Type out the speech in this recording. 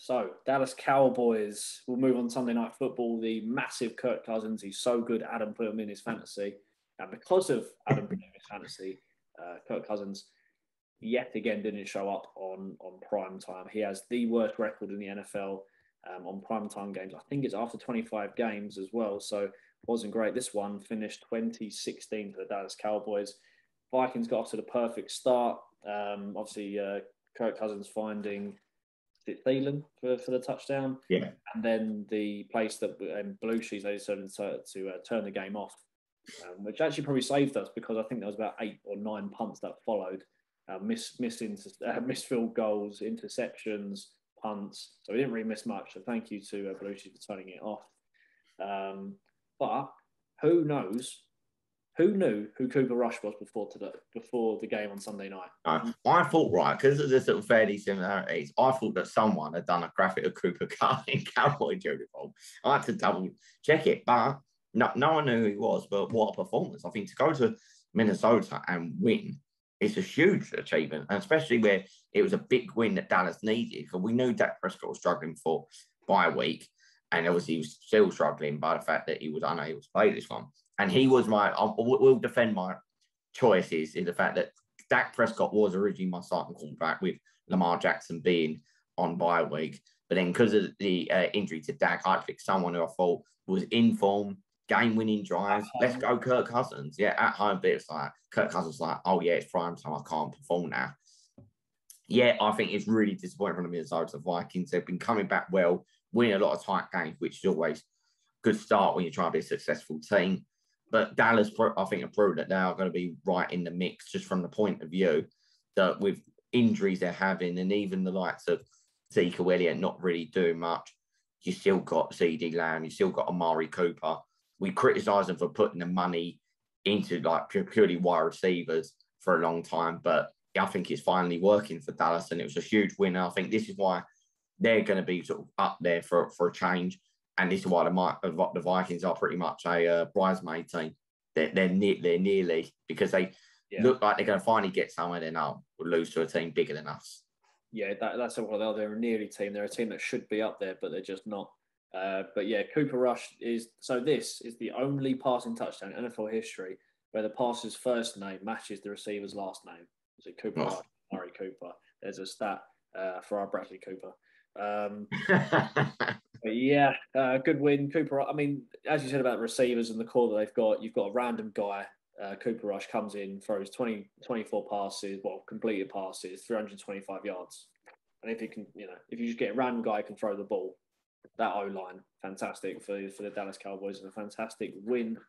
So, Dallas Cowboys will move on Sunday Night Football. The massive Kirk Cousins, he's so good. Adam put him in his fantasy. And because of Adam putting him in his fantasy, Kirk Cousins yet again didn't show up on prime time. He has the worst record in the NFL on prime time games. I think it's after 25 games as well. So, it wasn't great. This one finished 2016 for the Dallas Cowboys. Vikings got off to the perfect start. Obviously, Kirk Cousins finding Thielen for the touchdown. Yeah. And then the place that Blue Sheets, they decided to turn the game off, which actually probably saved us because I think there was about 8 or 9 punts that followed, missed field goals, interceptions, punts. So we didn't really miss much. So thank you to Blue Sheets for turning it off. But who knows? Who knew who Cooper Rush was before the game on Sunday night? I thought, right, because of the sort of fairly similarities, I thought that someone had done a graphic of Cooper Cup in Cowboy uniform. I had to double check it, but no one knew who he was. But what a performance. I think to go to Minnesota and win, it's a huge achievement, and especially where it was a big win that Dallas needed, because we knew Dak Prescott was struggling for bye week, and obviously he was still struggling by the fact that he was unable to play this one. And he was I will defend my choices in the fact that Dak Prescott was originally my starting quarterback with Lamar Jackson being on bye week. But then because of the injury to Dak, I picked someone who I thought was in form, game-winning drives. Let's go Kirk Cousins. Yeah, at home, but it's like Kirk Cousins like, oh, yeah, it's prime time. I can't perform now. Yeah, I think it's really disappointing from the Minnesota Vikings. They've been coming back well, winning a lot of tight games, which is always a good start when you're trying to be a successful team. But Dallas, I think, have proved that they are going to be right in the mix, just from the point of view that with injuries they're having, and even the likes of Zeke Elliott not really doing much, you still got CeeDee Lamb, you still got Amari Cooper. We criticise them for putting the money into like purely wide receivers for a long time, but I think it's finally working for Dallas, and it was a huge win. I think this is why they're going to be sort of up there for a change. And this is why the Vikings are pretty much a bridesmaid team. They're nearly, because they look like they're going to finally get somewhere. Then we'll lose to a team bigger than us. Yeah, that's what they're a nearly team. They're a team that should be up there, but they're just not. But yeah, Cooper Rush this is the only passing touchdown in NFL history where the passer's first name matches the receiver's last name. Is it Cooper Rush, Murray Cooper? There's a stat for our Bradley Cooper. But yeah, good win, Cooper. I mean, as you said about receivers and the core that they've got, you've got a random guy. Cooper Rush comes in, throws 24 passes, completed passes, 325 yards. And if you just get a random guy who can throw the ball, that O-line, fantastic for the Dallas Cowboys, and a fantastic win